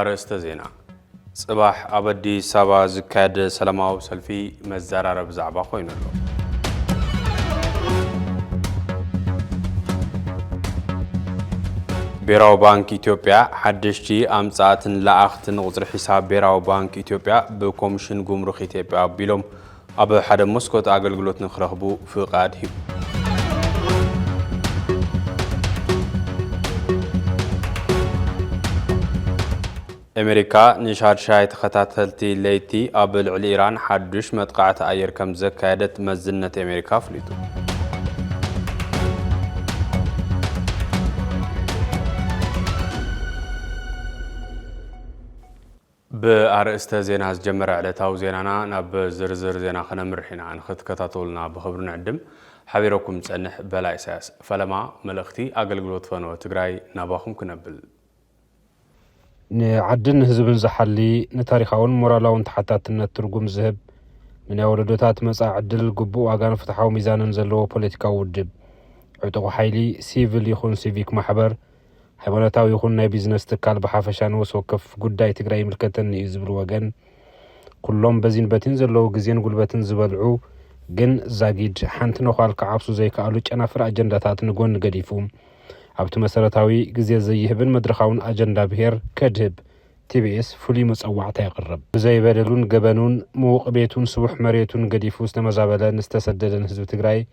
أرسط زينا صباح أبدي سبا زكاد سلاماو سلفي مزارة بزعبا خوين له بيراو بانك إثيوبيا حدشتي أمساتن لأختن غزر حساب بيراو بانك إثيوبيا بكومشن جمرك إثيوبيا بيلوم أبو حد مسكوت أقلقلوت نخرخبو في قاد هيب أمريكا نشاد شايت خطاتلتي ليتي قبل على إيران حدش متقعة أير كم زكادت مزنة أمريكا فليتو بأرسط زينا جمر على تاو زينانا نب زرزر زينا خنا مرحنا عن خط كتاتولنا بخبرنا عندم حبيركم تسنح بلا إساس فلما ملختي أقلقلوت فانو تقراي نباخم كنبل نعدن هزبن زحلي نتاريخاون مورالاون تحتاتنا ترقم زهب من أولدوتات مساع عدل قبو واغان فتحاو ميزانا نزلو بوليتيكا ودب عطو حيلي سيفل يخون سيفيك محبر حيواناتاو يخون ناي بيزنس تكال بحافشان وسوكف قداي تقراي ملكتن يزبل واغان كلهم بزين باتين زلو قزين قلباتن زبالعو جن زاقيد حانتنو خالك عابسو زي كالوش أنا فرع أجنداتات نقون قديفوم عبتو مسارتاوي قزيز زيهبن مدرخاون أجندا بهير كدهب TBS فولي مصوعتا يقرب بزي بدلون قبانون موق بيتون سبح مريتون قديفوس نمزابلا نستسددن هزب تقراي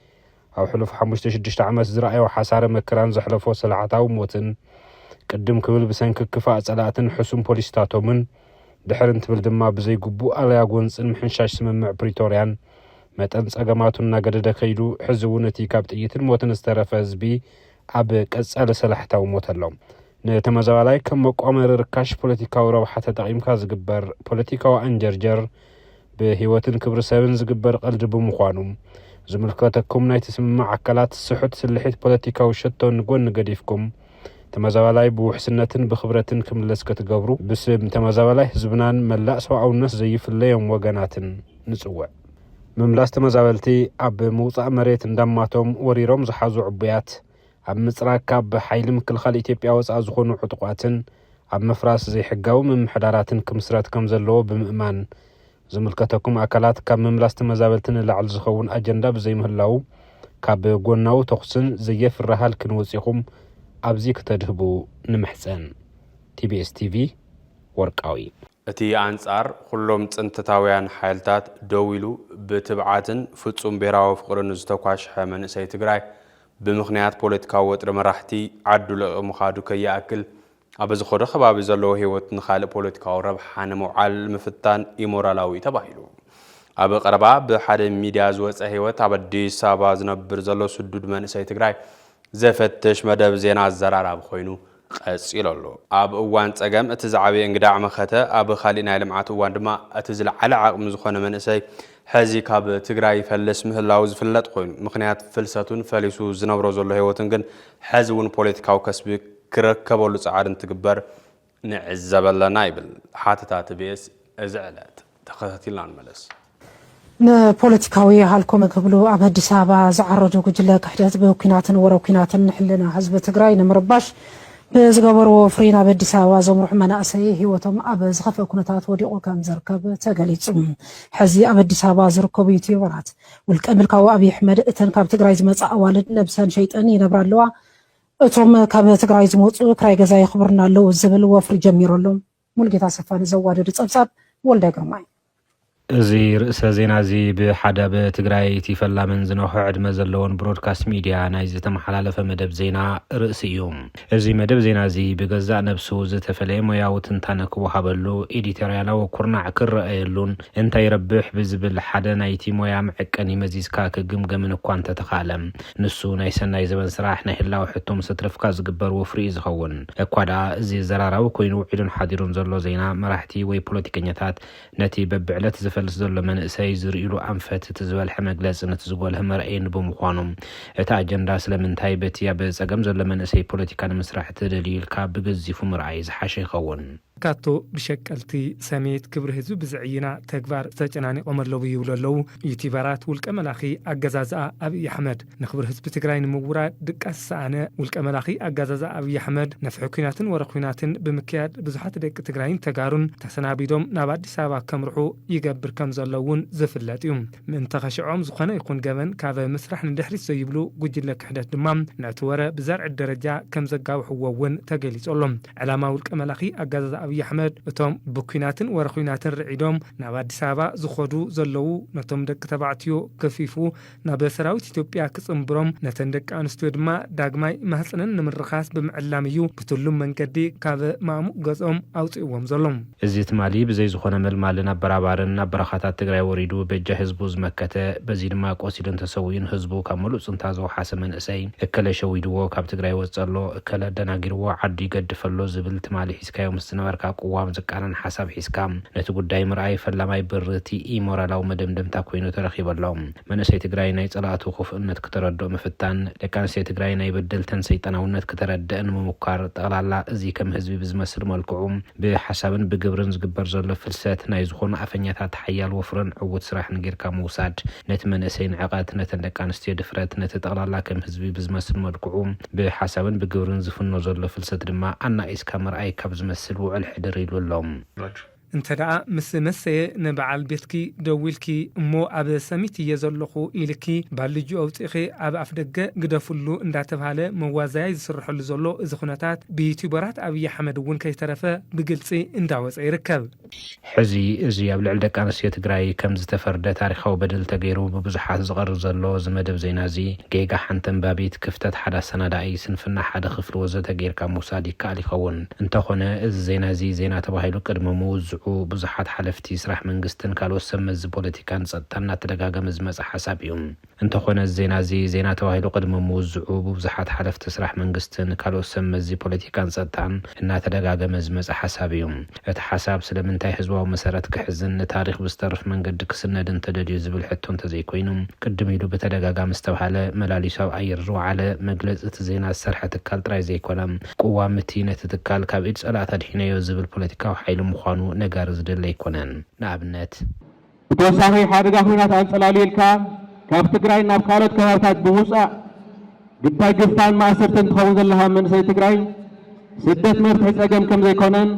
أو حلوف حموشت شدشت عمس زرعي وحسار مكران زحلفو سلعتاو موتن قدم كبل بسنك كفاءة سلعتن حسوم بوليستاتو من دحرن تبلدما بزي قبو أليا قونسن محنشاش سممع بريتوريان متنس أقاماتون ناقد دخيلو حزوونتي كابت إيتن موتن استرف هزبي عب كأسأل سلحتاو موتلهم نتمزاولاي كم مقامر ركاش بوليتيكاو روحة تقيمكا زقبر بوليتيكاو أنجرجر بهيوتن كبر سابن زقبر قلدبو مخوانوم زملكاتكم ناي تسمع عكالات السحوت سلحيت بوليتيكاو شتو نقون نقديفكم تمزاولاي بوحسنتن بخبرتن كملسكة تقبرو بسم تمزاولاي زبنان ملاء سواء الناس زي في الليم وقناتن نسوع مملاس تمزاولتي عب موطع مريت انداماتهم وريروم زحازو عبيات عب مصراكا بحيل مكلخال إثيوبيا وصا زخونو عطقواتن عب مفراس زي حقاو ممحداراتن كمسرات كمزلو بمئمان زملكتكم أكلات كاب مملاس تمزاولتن لعل زخون أجندا بزي مهلاو كاب قوناو تخصن زي فرهال كنوصيخم عبزيك تدهبو نمحسن TBS TV ورقاوي أتي أنصار كلهم تنتتاويان حالتات دويلو بتبعاتن فتسوم بيراو فقرن زتوكاش حمن سيتقراي بمخنيات بوليتيكا وطر مراحتي عدو لمخادو كي أكل أبز خود خباب زلو هيوت نخال بوليتيكا وربحان معال مفتان إيمورالاوي تباهلو أبو قربا بحاد ميديا زوز هيوت أبدي سابا زنبر زلو سدود من سيتقراي زفتش مدب زينا الزرار بخوينو قصيلولو اب اوان صقم اتزعابي انغداع مخته اب خالينا لمعات اوان دما اتزل على عقم زخونه منسي حزي كاب تግራይ فلس مهلاو زفلط خوين مخنيات فلساتون فليسو زنبرو زلو هيوتن كن حزون بوليتيكاو كسب كركبولو صعادن تغبر نعزبلنا يبل حاتتا TBS ازعلت تخاتيلنا نملس نبوليتيكاوي هالكم قبلو اب አዲስ አበባ زعرجو ጉጅለ كحدات بوكيناتن وروكيناتن حلنا حزب تግራይ نمرباش بزغبرو فرينا በአዲስ አበባ زمرح مناسي هيوتهم اب زخف كنتات وديقو كم زركب تغليصم حزي اب አዲስ አበባ زركب يوتيوبرات والقملكاو ابي احمد اتن ካብ تግራይ ዝመጻ አዋልድ ነብሰን ሸይጣን ይነብራለዋ እቶም ካብ تግራይ ዝመጹ ክራይ ገዛ ይخبرናለው ዝብል ወፍሪ ጀሚሮሎም ሙልጌታ ሰፋን ዘዋደድ ጸብጻብ ወልደ ግርማይ زي رئيس زينا زي بحدا بتقراي تيفلا من زنوح عدم زلون برودكاست ميديا نايز تمحلالة مدب زينا رئيسيوم زي مدب زينا زي بقزاء نفسو زتفلي مياو تنتانك وحابلو إديتريالا وكورناع كرأيلون انتا يربح بزبل حدا نايتي مويا معكاني مزيز كاك قمقمن كوانتا تخالم نسو نايسان نايزبن سراح نهلا وحتوم سترفكاز قبر وفريز خون اكوادا زي زراراو كوينو عيدون حاديرون زلو زينا مراحتي وي بوليتيكانياتات نتي ببعلت زفل زلو من سيزر إلو أنفت تزوال حمقلس نتزقوال همرأين بمخوانم اتا أجندا سلمن تايبت يابز أقام زلو من سي بوليتيكان مسرح تدليل كاب بقزيفو مرعيز حاشي خون كاتو بشكلتي سميت كبر هزو بزعينا تكبار تجناني قمرلو بيولولو يوتيوبرات والكملاخي أجازا أبي أحمد نخبر هزب تجراين مورا دقة سانة والكملاخي أجازا أبي أحمد نفحكينات ورقينات بمكياد بزحات دق تجراين تجارون تحسنا بيدوم نبادي سبا كمرحو يجبر كم زلون زفلات يوم من تخشعهم زخنا يكون جبن كذا مسرح ندحري سيبلو جوجلك حدث دمام نعتبره بزرع الدرجة كم زجاو حوون تجلس أولهم علامة والكملاخي أجازا أبي أحمد توم بكينات ورقينات رعيدهم نبادي سبا زخدو زلو نتم دق تبعتيو كفيفو نبسراوت إثيوبيا كسمبرم نتندق أنستود ما داغماي محسنن نمرخاس بمعلاميو بتلوم من كدي كذا مامو قصهم أوتيوم زلهم الزيت مالي بزي زخنا مالنا برابرنا برخاتات تجري وريدو بجه حزبوز مكته بزيد ما قوسيدن تسوين حزبو كملو سنتازو حاسمن اسي اكل شويدو كاب تجري وصلو اكل دناغيرو عدي قدفلو زبل تمالي حسكايو مستنبركا قوام زقارن حساب حسكام نتو قداي مرأي فلماي برتي اي مورالو مدمدم تاكوينو ترخيبلهم من اسي تجري ناي صلاتو خوف انت كتردو مفتان لكان سي تجري ناي بدلتن سيطناونت كتردن ممكار طلالا ازي كم حزبي بزمسل ملكعوم بحسابن بقبرن زقبر زلو فلسات ناي زخون افنياتات حيال وفرن عود سراح نجيركا موساد نتمنى سين عقات نتندقان استيو دفرات نتطلالا كم حزبي بزمسل ملكعوم بحسابن بقبرن زفنو زلو فلسات دما انا ايس كامر اي كابزمسل وعل حدر يلولهم انت دعا مسي نبعال بيتكي دويلكي مو أبا سميتي يزلخو إلكي بالجو أو تيخي أبا أفدقى قدفلو انداتبهالي موازاي يسرحو لزلو إزخوناتات بيوتيوبرات أبي أحمد وون كي ترفا بقلسي اندعوز أي ركب حزي ازي أبلع لك أنسية تقراي كم زتفرد تاريخو بدل تغيرو ببزحات زغر زلو زمدب زينازي جيغا حانتن بابيت كفتت حدا سنة داي سنفنا حدا خفل وزا تغير كموسادي كالي خون انتخونا إز زينازي زينا تباهيلو كرمموز بزحات حلفتي سراح منقستن كالو سمز بوليتيكان صدتنا تدقاقم زمز حسابيهم انتخونا الزينازي زينا تواهيلو قدم موزعو بزحات حلفت سراح منقستن كالو سمز بوليتيكان صدتان انا تدقاقم زمز حسابيهم اتحساب سلمنتاي حزواو مسارات كحزن تاريخ بسترف من قد كسندن تدديو زبل حتون تزيكوينهم قدميلو بتدقاقم استوحالة ملاليساو عيرزو على مجلس اتزينا السرحة تكال تراي زي كولم قوامتينة تتكال كابيد سألات الحينيو زبل بوليتيكاو حيلو مخانو نقارز دل يكونن نابنت بتوسعي حادقة هنا تنصلاليلكا كاب تقراي ناب خالد كوارتات بوصع قداي قفتان ما أسرتن تخوض لها من سي تقراي سدت مرتحس أقام كم زي كونن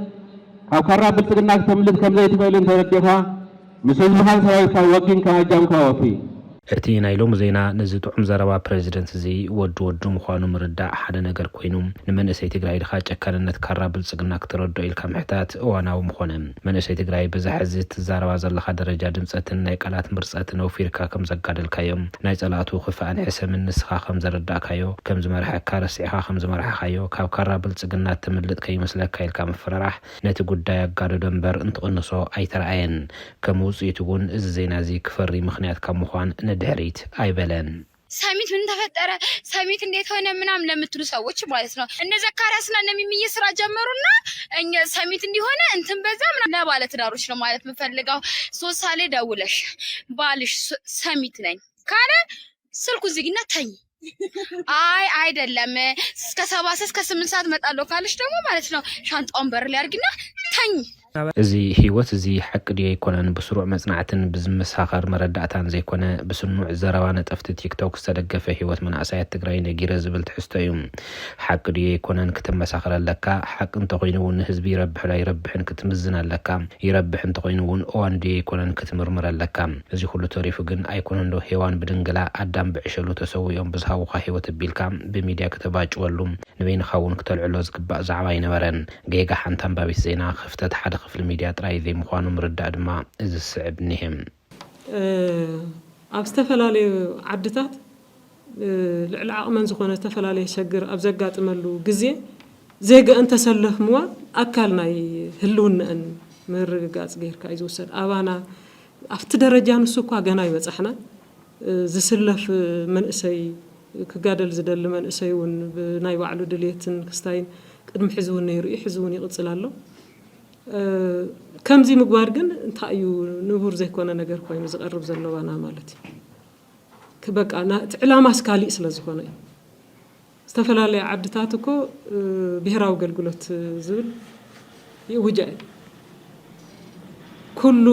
كاب كراب بلتقناك تملد كم زي تفعلين ترديها مسوز مخان سوايفا وقين كهجام كوافي እቲ ናይ ሎም ዜና ነዚ ጥዑም ዘረባ ፕሬዚደንት እዚ ወዱ ምዃኑ ምርዳእ ሓደ ነገር ኮይኑ ንመንእሰይ ትግራይ ድኻ ጨካንነት ካራ ብልጽግና ክትረድኦ ኢልካ ምሕታት እዋናዊ ምኾነ መንእሰይ ትግራይ ብዛሕዚ ትዛረባ ዘለኻ ደረጃ ድምፀትን ናይ ቃላት ምርፀትን ወፊርካ ከም ዘጋደልካዮም ናይ ጸላቱ ክፋን ሕሰምን ንስኻ ከም ዘረዳእካዮ ከም ዝመርሐካ ረሲዕኻ ከም ዝመርሐካዮ ካብ ካራ ብልጽግና ትምልጥ ከይመስለካ ኢልካ ምፍራራሕ ነቲ ጉዳይ ኣጋደዶ እምበር እንትቕንሶ ኣይተረኣየን ከም ውፅኢቱ እውን እዚ ዜና እዚ ክፈሪ ምኽንያት ካብ ምዃን ድሕሪት አይበለን ሳሚት ምን ተፈጠረ ሳሚት እንዴት ሆነ ምናምን ለምትሉ ሰዎች ማለት ነው እነ ዘካሪያስና ነሚሚየ ስራ ጀመሩና እኛ ሳሚት እንዲሆነ እንትን በዛ ምናምን ለባለ ትዳሮች ነው ማለት ምፈልጋው ሶሳሌ ደውለሽ ባልሽ ሳሚት ነኝ ካለ ስልኩ ዝግና ተኝ አይ አይደለም እስከ 7 እስከ 8 ሰዓት መጣለው ካለሽ ደግሞ ማለት ነው ሻንጣውን በር ላይ አርግና ተኝ እዚ ህይወት እዚ حق دي يكونن بسرعه مصنعتن بزمساخر مرداتان زيكونه بسنوع زربانه طفت تيك توك استدغفه هيوت من اسايات تግራይ نغيره زبل تحستيوم حق دي يكونن كتمساخر لك حق انت قينون حزب يربح لا يربحن كتمزن لك يربح انت قينون اوان دي يكونن كتمرمر لك እዚ ሁሉ ተሪፉ ግን ኣይኮነን ዶ ሄዋን ብድንግላ አዳም ብዕሸሉ ተሰውዮም ብዝሃውኻ ህይወት ቢልካም በሚዲያ ከተባጭወሉም ንበይን ኻውን ከተልዕሎ ዝግባእ ዛዕባ ይነበረን ገይጋ ሓንታን ባቢት ዜና ክፍተት ሓደ في الميديا تراي ذي مخانو مردا دما از الصعب نهم اب استفلالي عدتات العلاقه من زخونه استفلالي شجر اب زغاطملو غزي زيغ انت سلف مو اكلناي هلون ان مرغاص غيركا يزوسد ابانا افت درجه نسوكا غنا يبصحنا زسلف منسي كغادل زدل منسيون بناي بعلو دليتن كستاين قدم حزون يري حزون يقصلالو كم زي مقبار جن انتايو نبور زي كونا نجار كوين زقرب زلوانا مالتي كبق أنا تعلام أسكالي إسلازخوني استفلا لي عبدتاتكو بهراو قلقلت زول يوجع كل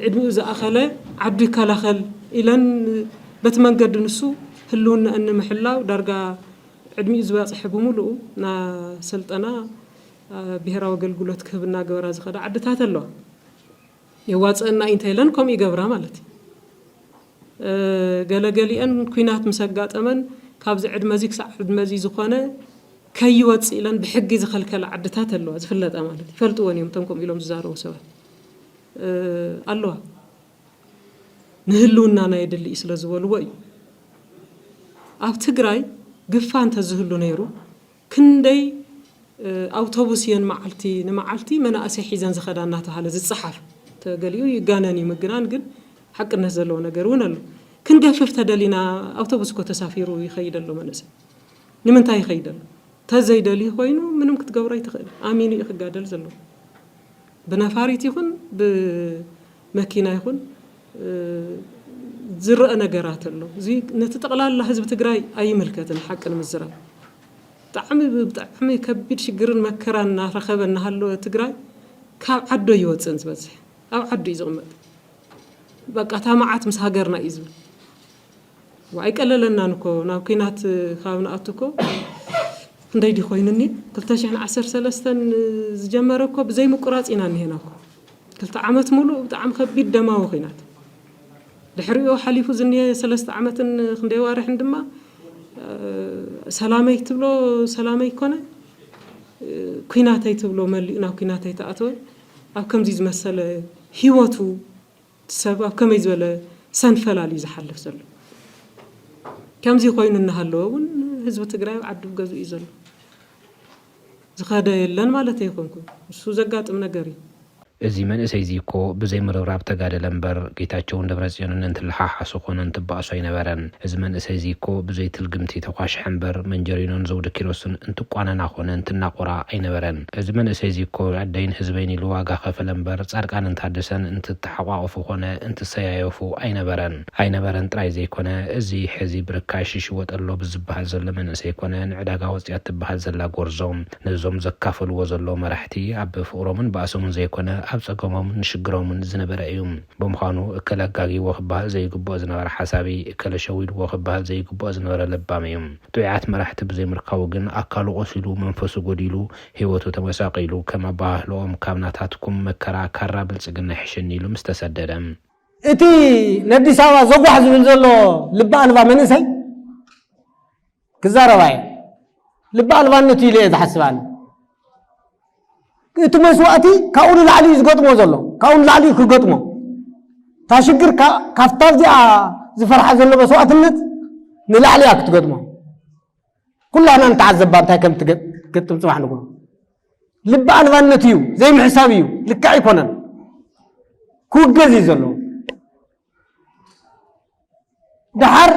عدمي زأخله عبد كلاخل إلى بتمنقد نسو هلون أن محلاو درجة عدمي زواج صحبه ملؤ نا سلطنا بهرا وقل قلت كبرنا جوراز خدا عدتها الله يواز أن إنتيلن كم يجبرها مالتي قال أن كينات مسجات أمن كابز عد مزيك سعد مزي زخانة كي يواز إلن بحق زخل كلا عدتها الله زفلت أمانتي فلتوني متنكم إلهم زاروا سوا الله نهلونا أنا يدلي إسلا زوال وي أفتقراي قفان تزهلو نيرو كندي أوتوبوسيان معالتي منا أسيحي زان زخدان ناتا حالة زي الصحف تقاليو يقاناني مقنان قل حق نزلو نقرون له كن قفف تدلينا أوتوبوس كو تسافيرو يخيدلو منسي نمن تا يخيدلو تزايدلي خوينو منم كتقوري تخيل آميني يخقادل زلو بنفاريتي يخون بمكينة يخون زرق نقرات له زي نتتقلال الله حزب تقراي أي ملكة حق المزرع طعمي كبير شجرن مكرنا رخبنا هالو تقراي كاب عدو يوتسنس بس أو عدو يزغمت بقى تامعات مسهاجرنا إزم وعيك ألا لنا نكو ناوكينات خاونا أتوكو نديدي خوينني قلت شحن 10 سلستن زجمركو بزي مقراص إنا هناكو قلت عمت ملو طعم كبير دماو خينات دحريو حليفو زنيه 3 عامات خندي وارح عندما سلامي تبلو سلامي كونه كيناتي تبلو ملينا كيناتي تاعتو اب كم زي مساله هيوتو سبب كم يزول سنفلالي زحلف زلو كم زي خويننا هالو حزب تግራይ عدو غزو يزل زخاده يلن مالته يكونكو እሱ ዘጋጥም ነገር እዚ መንእሰይ ዚኮ ብዘይ ምርብራብ ተጋደለ እምበር ጌታቸውን ደብረጽዮንን እንትልሓሓሱ ኾነን ትባእሶ ይነበረን እዚ መንእሰይ ዚኮ ብዘይ ትልግምቲ ተኳሽሐ እምበር መንጀሪኖን ዘውድ ኪሮስን እንትቋነና ኾነ እንትናቆራ ኣይነበረን እዚ መንእሰይ ዚኮ ዓደይን ህዝበይን ኢሉ ዋጋ ከፈለ እምበር ጻድቃን እንታደሰን እንትተሓቋቁፉ ኾነ እንትሰያየፉ ኣይነበረን ጥራይ ዘይኮነ እዚ ሕዚ ብርካሽ ይሽወጠሎ ብዝበሃል ዘሎ መንእሰይ ኮነ ንዕዳጋ ወጽያት ትበሃል ዘላ ጎርዞም ነዞም ዘካፈልዎ ዘሎ መራሕቲ ኣብ ፍቅሮምን ባእሶምን ዘይኮነ ኣብ ጸገሞም ንሽግሮምን ዝነበረ እዩ ብምዃኑ እከለጋጊ ወኽባል ዘይግቦ ዝነበረ ሓሳቢ እከለሸዊድ ወኽባል ዘይግቦ ዝነበረ ለባም እዩ ጥዕያት መራሕቲ ብዘይምርካቡ ግን ኣካሉ ቆሲሉ መንፈሱ ጎዲሉ ህይወቱ ተመሳቂሉ ከም ኣባህሎም ካብ ናታትኩም መከራ ካራ ብልጽግና ይሕሽን ኢሉ ምስተሰደደ እቲ ለአዲስ አበባ ዘጓሕ ዝብል ዘሎ ልባ ኣልባ መንእሰይ ክዛረባየ ልባ ኣልባነቱ ኢለ ዝሓስባለ እቲ መስዋዕቲ ካኡሉ ላዕሊ ዝገጥሞ ዘሎ ካኡሉ ላዕሊ ክገጥሞ ታሽግር ካፍታር ዚኣ ዝፈርሓ ዘሎ መስዋዕትነት ንላዕሊ ክትገጥሞ ኩላና ንተዓዘባ እንታይ ከም ትገጥም ጽባሕ ንጎ ልባ ኣልባነት እዩ ዘይምሕሳብ እዩ ልክዕ ይኮነን ክውገዝ እዩ ዘሎ ድሓር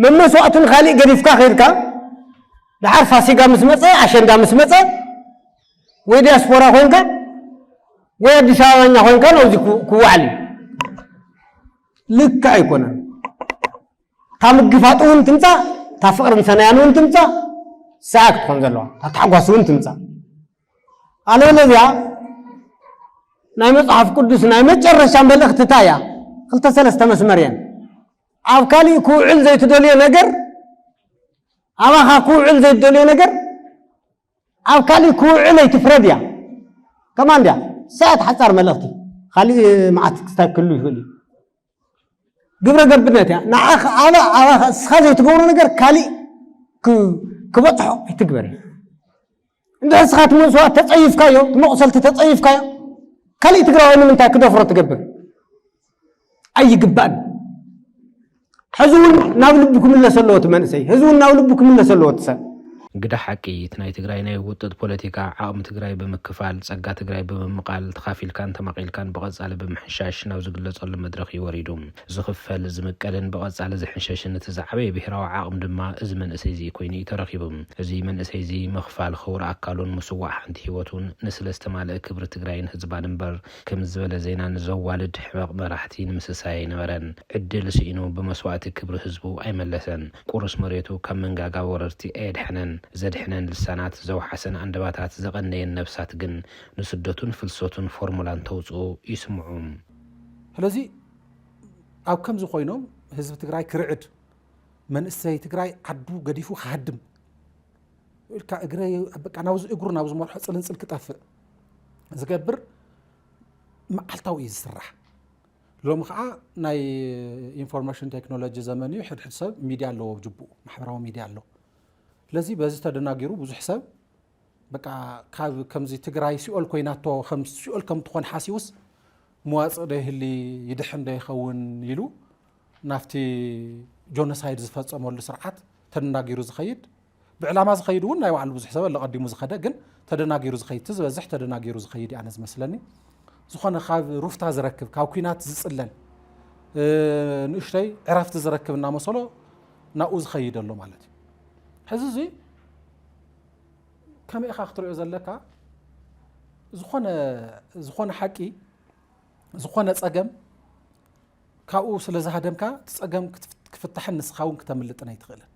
መመስዋዕትን ካሊእ ገዲፍካ ኸይድካ ድሓር ፋሲጋ ምስ መፀ ኣሸንዳ ምስ መፀ ወይ ዲያስፖራ ኾንካ ወይ አዲስ አበባኛ ኾንካ ነው እዚ ኩዋዕሊ ልክ አይኮነን ታምግፋጡን ትምጻ ታፍቅርን ሰናያኑን ትምጻ ሳክ ትኾን ዘለዋ ታታጓሱን ትምጻ አለለዚያ ናይ መጽሐፍ ቅዱስ ናይ መጨረሻ መልእክት ታያ 2-3 መስመርያን ኣብ ካሊ ኩዕል ዘይትደልዮ ነገር ኣባኻ ኩዕል ዘይትደልዮ ነገር ኣብ ካሊ ኩዕል ኣይትፍረድያ ከማን ዲያ ساعات حصار ملختي خلي معك تستكلو يخلي ግብረ ገብነት ያ ናአኽ አላ ስኻዘ ትገብሩ ነገር ካሊ ክበጥሖ ይትግበር እንደ ስኻት መስዋዕት ተጸይፍካዮ መቅሰልት ተጸይፍካዮ ካሊ ትግራይ ምን እንታይ ክደፍሮ ትገብር አይግባን ሕዙን ናብ ልብኩም ለሰለወት መንሰይ ሕዙን ናብ ልብኩም ለሰለወት ሰ ግዳ ሓቂ ትናይ ትግራይ ናይ ውጥት ፖለቲካ ዓቅም ትግራይ በመክፋል ጸጋ ትግራይ በመምቃል ተኻፊልካን ተማቂልካን በቀጻለ በመሕሻሽ ናብ ዝግለጸሉ መድረኽ ይወሪዱ ዝኽፈል ዝመቀልን በቀጻለ ዝሕሸሽን ተዛዕበ ብሔራዊ ዓቅም ድማ እዚ መንእሰይ ዚ ኮይኑ ተረኺቡ እዚ መንእሰይ ዚ መኽፋል ኽውር አካሉን መስዋዕ ሓንቲ ህይወቱን ንስለስተ ማለ ክብሪ ትግራይን ህዝባን እምበር ከም ዝበለ ዜና ንዘዋልድ ሕማቅ መራሕቲ ንምስሳይ ነበረን ዕድል ሲኢኑ በመስዋዕቲ ክብሪ ህዝቡ ኣይመለሰን ቁርስ መሬቱ ከም መንጋጋ ወረርቲ ኣይድሕነን ዘድሕነን ልሳናት ዘውሓሰን አንደባታት ዘቐነየን ነፍሳት ግን ንስደቱን ፍልሰቱን ፎርሙላን ተውፅኡ ይስምዑ ስለዚ ኣብ ከምዚ ኮይኖም ህዝቢ ትግራይ ክርዕድ መንእሰይ ትግራይ ዓዱ ገዲፉ ክሃድም ኢልካ እግረ በቃ ናብዚ እግሩ ናብዚ መርሖ ጽልንጽል ክጠፍእ ዝገብር መዓልታዊ እዩ ዝስራሕ ሎሚ ከዓ ናይ ኢንፎርሜሽን ቴክኖሎጂ ዘመን እዩ ሕድሕድ ሰብ ሚድያ ኣለዎ ብጅቡኡ ማሕበራዊ ሚድያ ኣሎ ስለዚ በዚ ተደናጊሩ ብዙሕ ሰብ በቃ ካብ ከምዚ ትግራይ ሲኦል ኮይናቶ ከም ሲኦል ከም ትኾን ሓሲውስ መዋፅእ ደይህሊ ይድሕን ደይኸውን ኢሉ ናፍቲ ጆኖሳይድ ዝፈጸመሉ ስርዓት ተደናጊሩ ዝኸይድ ብዕላማ ዝኸይድ እውን ናይ ባዕሉ ብዙሕ ሰብ ለቐዲሙ ዝኸደ ግን ተደናጊሩ ዝኸይድ ዝበዝሕ ተደናጊሩ ዝኸይድ ኣነ ዝመስለኒ ዝኾነ ካብ ሩፍታ ዝረክብ ካብ ኩናት ዝጽለል ንእሽተይ ዕረፍቲ ዝረክብ እናመሰሎ ናብኡ ዝኸይድ ኣሎ ማለት እዩ ሕዚ እዚ ከመይ ኢኻ ክትሪኦ ዘለካ ዝኾነ ሓቂ ዝኾነ ጸገም ካብኡ ስለ ዝሃደምካ ጸገም ክፍታሕን ንስኻ እውን ክተምልጥን ኣይትኽእልን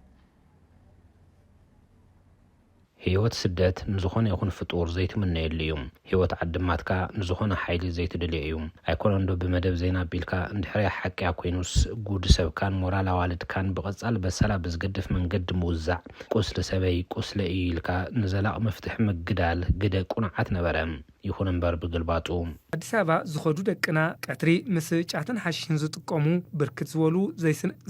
ህይወት ስደት ንዝኾነ ይኹን ፍጡር ዘይትምነየሉ እዩ ህይወት ዓድማትካ ንዝኾነ ሓይሊ ዘይትድልዮ እዩ ኣይኮነን ዶ ብመደብ ዜና ቢልካ እንድሕሪያ ሓቂያ ኮይኑስ ጉድ ሰብካን ሞራል ኣዋልድካን ብቐጻል በሰላ ብዝገድፍ መንገዲ ምውዛዕ ቁስሊ ሰበይ ቁስሊ እዩ ኢልካ ንዘላቕ መፍትሒ ምግዳል ግደ ቁንዓት ነበረ ይኹን እምበር ብግልባጡ አዲስ አበባ ዝኸዱ ደቅና ቀትሪ ምስ ጫትን ሓሽን ዝጥቀሙ ብርክት ዝበሉ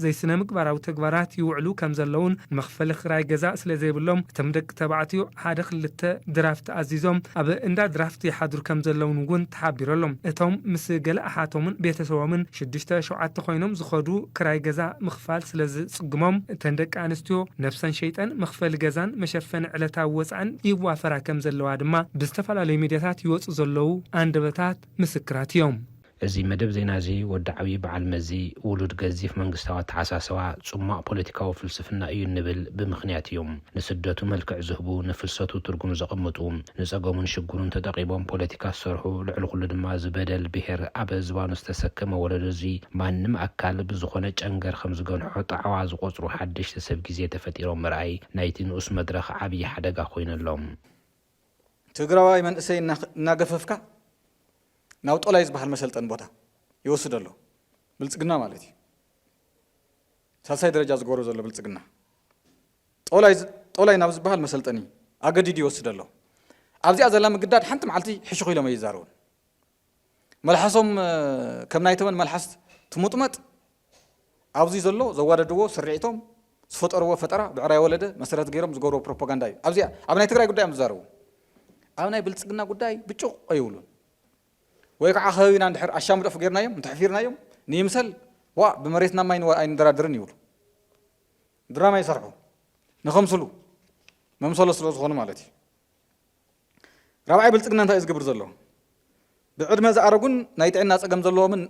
ዘይስነ ምግባራዊ ተግባራት ይውዕሉ ከም ዘለውን መኽፈሊ ክራይ ገዛ ስለ ዘይብሎም እቶም ደቂ ተባዕትዮ ሓደ ክልተ ድራፍት ኣዚዞም ኣብ እንዳ ድራፍት ይሓድሩ ከም ዘለውን እውን ተሓቢሮሎም እቶም ምስ ገለ ኣሓቶምን ቤተሰቦምን 6-7 ኮይኖም ዝኸዱ ክራይ ገዛ ምኽፋል ስለ ዝጽግሞም እተን ደቂ ኣንስትዮ ነፍሰን ሸይጠን መኽፈሊ ገዛን መሸፈኒ ዕለታዊ ወጻን ይዋፈራ ከም ዘለዋ ድማ ብዝተፈላለዩ ሚድያታት ይወጽ ዘለው አንደበታት ምስክራት እዮም እዚ መደብ ዜና እዚ ወዲ ዓብዪ በዓል መዚ ውሉድ ገዚፍ መንግስታዊ ተሓሳስባ ጽማቕ ፖለቲካዊ ፍልስፍና እዩ ንብል ብምኽንያት እዮም ንስደቱ መልክዕ ዝህቡ ንፍልሰቱ ትርጉም ዘቐምጡ ንጸገሙን ሽጉሩን ተጠቂሞም ፖለቲካ ዝሰርሑ ልዕሊ ኩሉ ድማ ዝበደል ብሔር ኣብ ህዝባኑ ዝተሰከመ ወለዶ እዚ ማንም ኣካል ብዝኾነ ጨንገር ከም ዝገንሖ ጣዕዋ ዝቆፅሩ ሓድሽቲ ሰብ ግዜ ተፈጢሮም ምርኣይ ናይቲ ንኡስ መድረኽ ዓብዪ ሓደጋ ኮይነሎም ትግራዋይ መንእሰይ እናገፈፍካ ናው ጦላይ ዝበሃል መሰልጠን ቦታ ይወስድ ኣሎ ብልጽግና ማለት እዩ ሳልሳይ ደረጃ ዝገበሮ ዘሎ ብልጽግና ጦላይ ናብ ዝበሃል መሰልጠኒ ኣገዲድ ይወስድ ኣሎ ኣብዚኣ ዘላ ምግዳድ ሓንቲ መዓልቲ ሕሽኹ ኢሎም ይዛረቡን መልሓሶም ከም ናይ ተመን መልሓስ ትሙጥመጥ ኣብዚ ዘሎ ዘዋደድዎ ስርዒቶም ዝፈጠርዎ ፈጠራ ብዕራይ ወለደ መሰረት ገይሮም ዝገበርዎ ፕሮፓጋንዳ እዩ ኣብዚኣ ኣብ ናይ ትግራይ ጉዳይ እዮም ዝዛረቡ ኣብ ናይ ብልጽግና ጉዳይ ብጭቕ ኣይብሉን ወይ ከዓ ኸቢና እንድሕር ኣሻም ደፍ ጌርናዮም እንተሕፊርናዮም ንይምሰል ዋ ብመሬትና ማይ ኣይንደራድርን ይብሉ ድራማ ይሰርሑ ንኸምስሉ መምሰሎ ስለ ዝኾኑ ማለት እዩ ራብዓይ ብልጽግና እንታይ እዩ ዝገብር ዘሎ ብዕድመ ዝኣረጉን ናይ ጥዕና ጸገም ዘለዎምን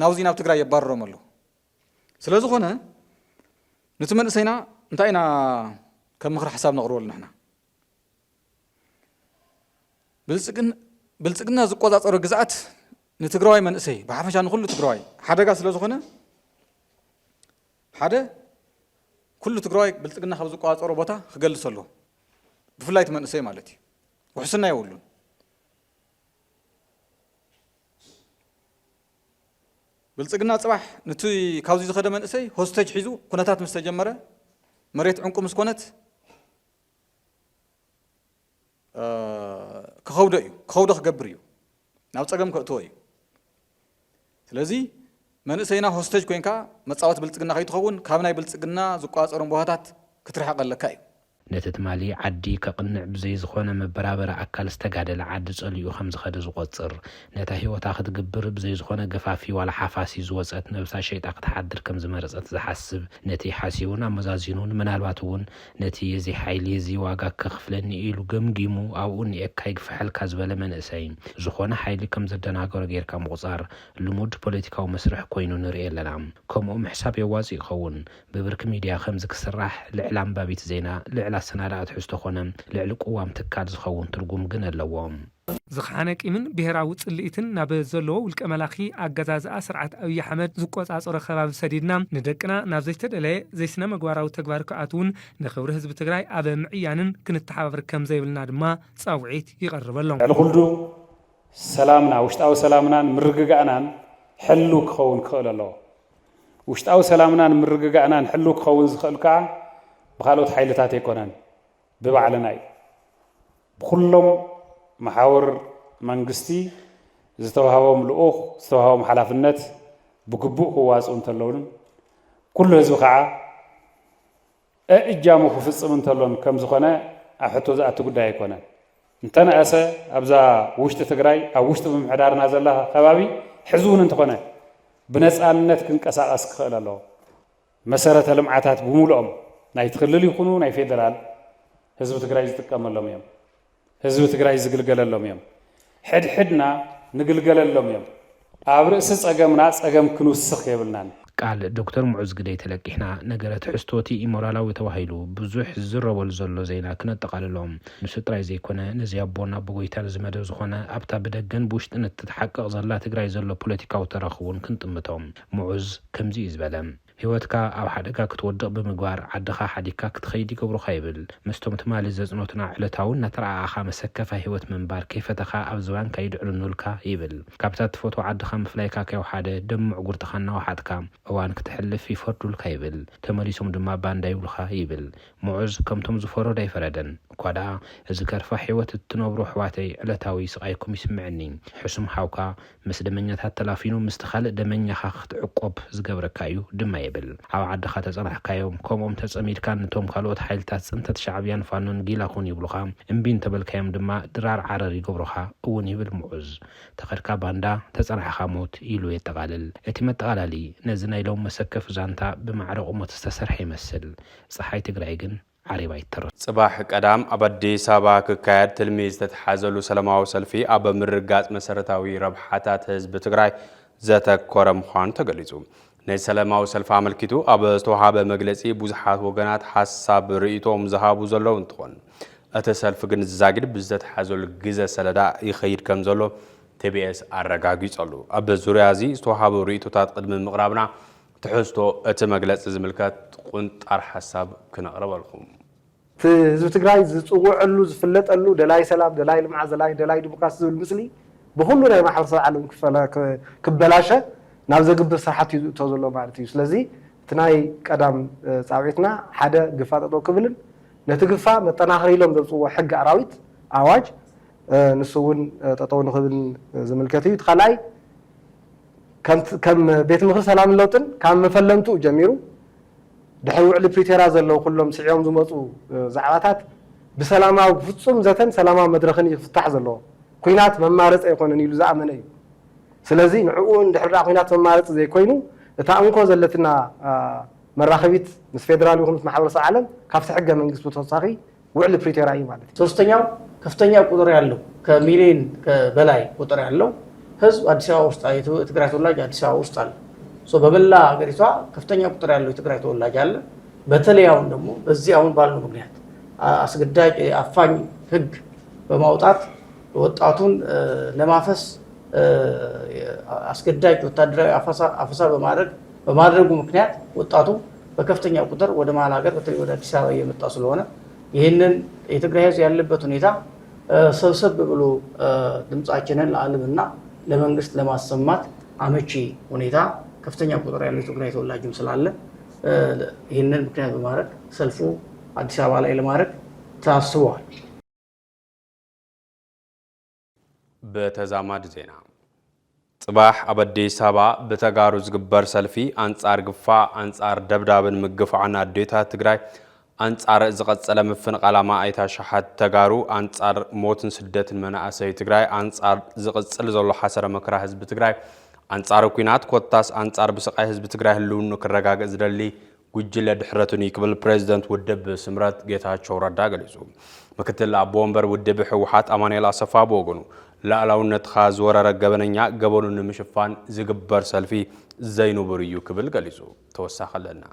ናብዚ ናብ ትግራይ የባረሮም ኣሎ ስለ ዝኾነ ነቲ መንእሰይና እንታይ ኢና ከም ምኽሪ ሓሳብ ነቕርበሉ ንሕና ብልጽግና ዝቆጻጸሮ ግዛኣት ንትግራዋይ መንእሰይ ብሓፈሻ ንኩሉ ትግራዋይ ሓደጋ ስለ ዝኾነ ሓደ ኩሉ ትግራዋይ ብልጽግና ካብ ዝቆጻጸሮ ቦታ ክገልጽ ኣሎ ብፍላይ እቲ መንእሰይ ማለት እዩ ውሕስና የብሉን ብልጽግና ጽባሕ ነቲ ካብዚ ዝኸደ መንእሰይ ሆስቴጅ ሒዙ ኩነታት ምስ ተጀመረ መሬት ዕንቁ ምስ ኮነት ክኸውዶ እዩ ክኸውዶ ክገብር እዩ ናብ ጸገም ከእትዎ እዩ ስለዚ መንእሰይና ሆስቴጅ ኮይንካ መጻወት ብልጽግና ከይትኸውን ካብ ናይ ብልጽግና ዝቋጸሮም ቦታታት ክትርሕቕ ኣለካ እዩ ነቲ ትማሊ ዓዲ ከቕንዕ ብዘይ ዝኾነ መበራበሪ ኣካል ዝተጋደለ ዓዲ ጸሊኡ ከም ዝኸደ ዝቆጽር ነታ ህይወታ ክትግብር ብዘይ ዝኾነ ገፋፊ ዋላ ሓፋሲ ዝወፀት ነብሳ ሸይጣ ክትሓድር ከም ዝመረፀት ዝሓስብ ነቲ ሓሲቡን ኣመዛዚኑን ምናልባት እውን ነቲ የዚ ሓይሊ የዚ ዋጋ ከኽፍለኒ ኢሉ ገምጊሙ ኣብኡ ንኤካ ይግፍሐልካ ዝበለ መንእሰይ ዝኾነ ሓይሊ ከም ዘደናገሮ ጌርካ ምቁፃር ልሙድ ፖለቲካዊ መስርሕ ኮይኑ ንርኢ ኣለና ከምኡ ምሕሳብ የዋፂ ይኸውን ብብርኪ ሚድያ ከም ዝክስራሕ ልዕሊ ኣንባቢት ዜና ልዕሊ ልዕል ኣሰናዳእት ሕዝቶ ኾነ ልዕሊ ቅዋም ትካል ዝኸውን ትርጉም ግን ኣለዎም ዝኻነቂምን ብሄራዊ ጽልኢትን ናብ ዘለዎ ውልቀ መላኺ ኣገዛዝኣ ስርዓት ኣብይ ኣሕመድ ዝቆጻጸሮ ከባቢ ሰዲድና ንደቅና ናብ ዘይተደለየ ዘይስነ ምግባራዊ ተግባር ክኣትውን ንኽብሪ ህዝቢ ትግራይ ኣብ ምዕያንን ክንተሓባበር ከም ዘይብልና ድማ ጻውዒት ይቐርበሎም ልኹልዱ ሰላምና ውሽጣዊ ሰላምናን ምርግጋእናን ሕሉ ክኸውን ክኽእል ኣለዎ ውሽጣዊ ሰላምናን ምርግጋእናን ሕሉ ክኸውን ዝኽእል ከዓ ብኻልኦት ሓይልታት ኣይኮነን ብባዕልና እዩ ብኩሎም محاور منغستي زتوهاوم لؤخ زتوهاوم حلافنت بكبوء هواصون تلون كل هزو خاع اجامو خفصم تلون كم زخونه احتو زاتو غداي يكونه انتنا اسا ابزا وشت تግራይ او وشت بمحدارنا زلها خبابي حزون انتخونه بنصانت كنقساقس خلل الله مسارة لمعاتات بمولهم ناي تخلل يكونوا ناي فيدرال حزب تግራይ يتقملهم يم حزب تግራይ ዝግልገለሎም እዮም حدنا ንግልገለሎም እዮም ኣብ ርእሲ ጸገምና ጸገም ክንውስኽ የብልናን ቃል ዶክተር ሙዑዝ ግደይ ተለቂሕና ነገረት ሕስቶቲ ኢሞራላዊ ተዋሂሉ ብዙሕ ዝረበሉ ዘሎ ዜና ክነጠቃልሎም ንሱ ጥራይ ዘይኮነ ነዚ ኣቦና ብጎይታን ዝመደብ ዝኾነ ኣብታ ብደገን ብውሽጥን እትተሓቀቕ ዘላ ትግራይ ዘሎ ፖለቲካዊ ተረኽቡን ክንጥምቶም ሙዑዝ ከምዚ ይዝበለም ህይወትካ ኣብ ሓደጋ ክትወድቕ ብምግባር ዓድኻ ሓዲካ ክትኸይድ ይገብሩኻ ይብል ምስቶም ትማሊ ዘጽኖትና ዕለታውን ናተረኣኻ መሰከፋ ህይወት ምንባር ከይፈተኻ ኣብ ዝባንካ ይድዕልኑልካ ይብል ካብታ ትፈቶ ዓድኻ ምፍላይካ ካዮ ሓደ ደምዕ ጉርትኻና ወሓጥካ እዋን ክትሕልፍ ይፈርዱልካ ይብል ተመሊሶም ድማ ባንዳ ይብሉኻ ይብል ሙዑዝ ከምቶም ዝፈረዱ ኣይፈረደን እኳ ደኣ እዚ ከርፋ ህይወት እትነብሩ ኣሕዋተይ ዕለታዊ ስቃይኩም ይስምዐኒ ሕሱም ሓውካ ምስ ደመኛታት ተላፊኑ ምስ ካልእ ደመኛኻ ክትዕቆብ ዝገብረካ እዩ ድማ ይብል ኣብ ዓድኻ ተጸናሕካዮም ከምኦም ተጸሚድካ ነቶም ካልኦት ሓይልታት ጽንተት ሻዕብያን ፋኖን ጊላኹን ይብሉኻ እምቢን ተበልካዮም ድማ ድራር ዓረር ይገብሩኻ እውን ይብል ሙዑዝ ተኸድካ ባንዳ ተጸናሕኻ ሞት ኢሉ የጠቓልል እቲ መጠቓላሊ ነዚ ናይ ሎም መሰከፍ ዛንታ ብማዕረቕ ሞት ዝተሰርሐ ይመስል ፀሓይ ትግራይ ግን عريبا يتر صباح قدام أبدي سابا ككاد تلميذ تتحازلو سلماو سلفي أبا مرقات مسارتاوي ربحاتات حزب تግራይ ዘተኮረ ምዃኑ ተገሊጹ ናይ ሰላማዊ ሰልፍ አመልኪቱ ኣብ ዝተውሃበ መግለጺ ብዙሓት ወገናት ሓሳብ ርእይቶም ዝሃቡ ዘለው እንትኾን እቲ ሰልፍ ግን ዝዛግድ ብዝተሓዘሉ ግዜ ሰለዳ ይኸይድ ከም ዘሎ TBS ኣረጋጊጸሉ ኣብ ዙርያ እዚ ዝተውሃቡ ርእይቶታት ቅድሚ ምቕራብና تحسو اتمغلص زملكات قنطار حساب كنقربلكم ህዝብ ትግራይ ዝጽውዕሉ ዝፍለጠሉ ደላይ ሰላም ደላይ ልምዓት ደላይ ዲሞክራሲ ዝብል ምስሊ ብሁሉ ናይ ማሕበረሰብ ዓለም ክበላሸ ናብ ዘግብር ስርዓት ይዝእቶ ዘሎ ማለት እዩ ስለዚ እቲ ናይ ቀዳም ጻውዒትና ሓደ ግፋጠጦ ክብልን ነቲ ግፋ መጠናኸሪ ኢሎም ዘብጽዎ ሕጊ ኣራዊት ኣዋጅ ንሱውን ጠጠው ንኽብል ዝምልከት እዩ ተኻላይ كم بيت مخ سلام اللوطن كان مفلمتو جميرو دحر وعلي بريتيرا زلو كلهم سعيهم زمصو زعباتات بسلاماو بفصوم زتن سلاماو مدرخن يفتح زلو كوينات ممارص يكونن يلو زعمني سلازي نعقون دحر كوينات ممارص زي كوينو اتا انكو زلتنا مراخبيت مس فيدرال يكون محافظه عالم كافت حقه منغست بتوصاخي وعلي بريتيرا اي مالك ሶስተኛው ከፍተኛ ቁጥር ያለው ከሚሊዮን በላይ ቁጥር ያለው ህዝብ አዲስ አበባ ውስጥ አይቶ ትግራይ ተወላጅ አዲስ አበባ ውስጥ አለ በመላ ሀገሪቷ ከፍተኛ ቁጥር ያለው ትግራይ ተወላጅ አለ በተለይ አሁን ደግሞ በዚህ አሁን ባለው ምክንያት አስገዳጅ አፋኝ ህግ በማውጣት ወጣቱን ለማፈስ አስገዳጅ ወታደራዊ አፈሳ በማድረጉ ምክንያት ወጣቱ በከፍተኛ ቁጥር ወደ መሀል ሀገር በተለይ ወደ አዲስ አበባ እየመጣ ስለሆነ ይሄንን የትግራይ ህዝብ ያለበት ሁኔታ ሰብሰብ ብሎ ድምጻችንን ለዓለምና ለመንግስት ለማሰማት አመቺ ሁኔታ ከፍተኛ ቁጥር ያለው ትግራይ ተወላጅም ስላለ ይሄንን ምክንያት በማድረግ ሰልፉ አዲስ አበባ ላይ ለማድረግ ታስቧል። በተዛማድ ዜና ጽባህ አበዲስ አበባ በተጋሩ ዝግበር ሰልፊ አንጻር ግፋ አንጻር ደብዳብን ምግፋዕና ዴታ ትግራይ አንጻር ዝቀጸለ ምፍንቃላማ አይታ ሸሓት ተጋሩ አንጻር ሞትን ስደትን መናእሰይ ትግራይ አንጻር ዝቀጽል ዘሎ ሓሰረ መከራ ህዝብ ትግራይ አንጻር ኩናት ኮታስ አንጻር ብስቃይ ህዝብ ትግራይ ህልውኑ ክረጋገጽ ዝደሊ ጉጅለ ድሕረቱን ይክብል ፕሬዝዳንት ውድብ ስምረት ጌታቸው ረዳ ገሊጹ ምክትል አቦ ወንበር ውድብ ህወሓት አማኑኤል አሰፋ በወገኑ ላዕላውነት ዝወረረ ገበነኛ ገበኑን ምሽፋን ዝግበር ሰልፊ ዘይኑብርዩ ክብል ገሊጹ ተወሳኸለና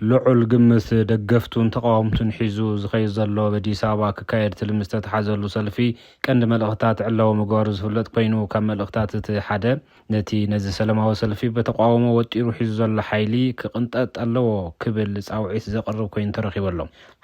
ልዑል ግምት ደገፍቱን ተቃውምቱን ሒዙ ዝኸይድ ዘሎ በአዲስ አበባ ክካየድ ትልሚ ዝተተሓዘሉ ሰልፊ ቀንዲ መልእኽትታት ዕላዊ ምግባሩ ዝፍለጥ ኮይኑ ካብ መልእኽትታት እቲ ሓደ ነቲ ነዚ ሰላማዊ ሰልፊ በተቃውሞ ወጢሩ ሒዙ ዘሎ ሓይሊ ክቅንጠጥ ኣለዎ ክብል ፃውዒት ዘቕርብ ኮይኑ ተረኺቡ ኣሎ።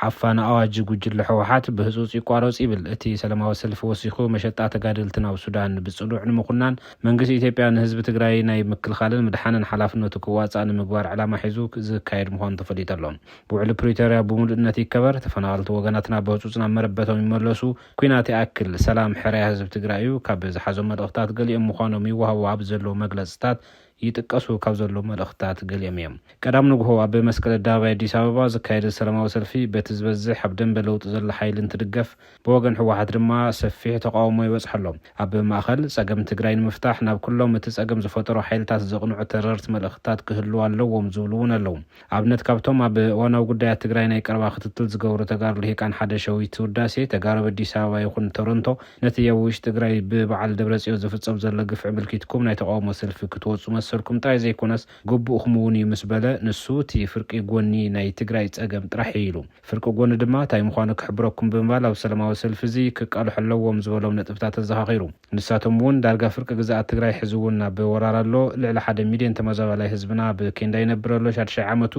ዓፋን ኣዋጅ ጉጅለ ሕወሓት ብህፁፅ ይቋረፅ ይብል። እቲ ሰላማዊ ሰልፊ ወሲኹ መሸጣ ተጋደልቲ ናብ ሱዳን ብፅኑዕ ንምኹናን መንግስቲ ኢትዮጵያ ንህዝቢ ትግራይ ናይ ምክልኻልን ምድሓንን ሓላፍነቱ ክዋፃእ ንምግባር ዕላማ ሒዙ ዝካየድ ምዃኑ ተፈሊጡ ኣሎ። ብውዕሊ ፕሪቶርያ ብምሉእነት ይከበር፣ ተፈናቀልቲ ወገናትና ብህፁፅ ናብ መረበቶም ይመለሱ፣ ኩናት ይኣክል፣ ሰላም ሕርያ ህዝቢ ትግራይ እዩ ካብ ዝሓዞም መልእኽትታት ገሊኦም ምዃኖም ይወሃቡ ኣብ ዘሎ መግለፅታት ይጥቀሱ ካብ ዘሎ መልእኽትታት ገሊኦም እዮም። ቀዳም ንግሆ ኣብ መስቀል ኣደባባይ አዲስ ኣበባ ዝካየድ ሰላማዊ ሰልፊ በቲ ዝበዝሕ ኣብ ደንበ ለውጢ ዘሎ ሓይሊ እንትድገፍ ብወገን ሕወሓት ድማ ሰፊሕ ተቃውሞ ይበፅሕ ኣሎ። ኣብ ማእኸል ፀገም ትግራይ ንምፍታሕ ናብ ኩሎም እቲ ፀገም ዝፈጠሮ ሓይልታት ዘቕንዑ ተረርቲ መልእኽትታት ክህልው ኣለዎም ዝብሉ እውን ኣለዉ። ኣብነት ካብቶም ኣብ እዋናዊ ጉዳያት ትግራይ ናይ ቀረባ ክትትል ዝገብሩ ተጋሩ ልሂቃን ሓደ ሸዊት ውዳሴ ተጋሩ አዲስ ኣበባ ይኹን ቶሮንቶ ነቲ ኣብ ውሽጢ ትግራይ ብበዓል ደብረፅዮን ዝፍፀም ዘሎ ግፍዒ ምልኪትኩም ናይ ተቃውሞ ሰልፊ ክትወፁ መሰልኩም ጥራይ ዘይኮነስ ግቡእኹም እውን እዩ ምስ በለ ንሱ እቲ ፍርቂ ጎኒ ናይ ትግራይ ፀገም ጥራሕ ኢሉ ፍርቂ ጎኒ ድማ እንታይ ምዃኑ ክሕብረኩም ብምባል ኣብ ሰላማዊ ሰልፊ እዚ ክቃልሑ ኣለዎም ዝበሎም ነጥብታት ተዘኻኺሩ። ንሳቶም እውን ዳርጋ ፍርቂ ግዛኣት ትግራይ ሕዚ እውን ኣብ ወራር ኣሎ፣ ልዕሊ 1 ሚልዮን ተመዛባላይ ህዝብና ብኬንዳ ይነብር ኣሎ፣ 6 ዓመቱ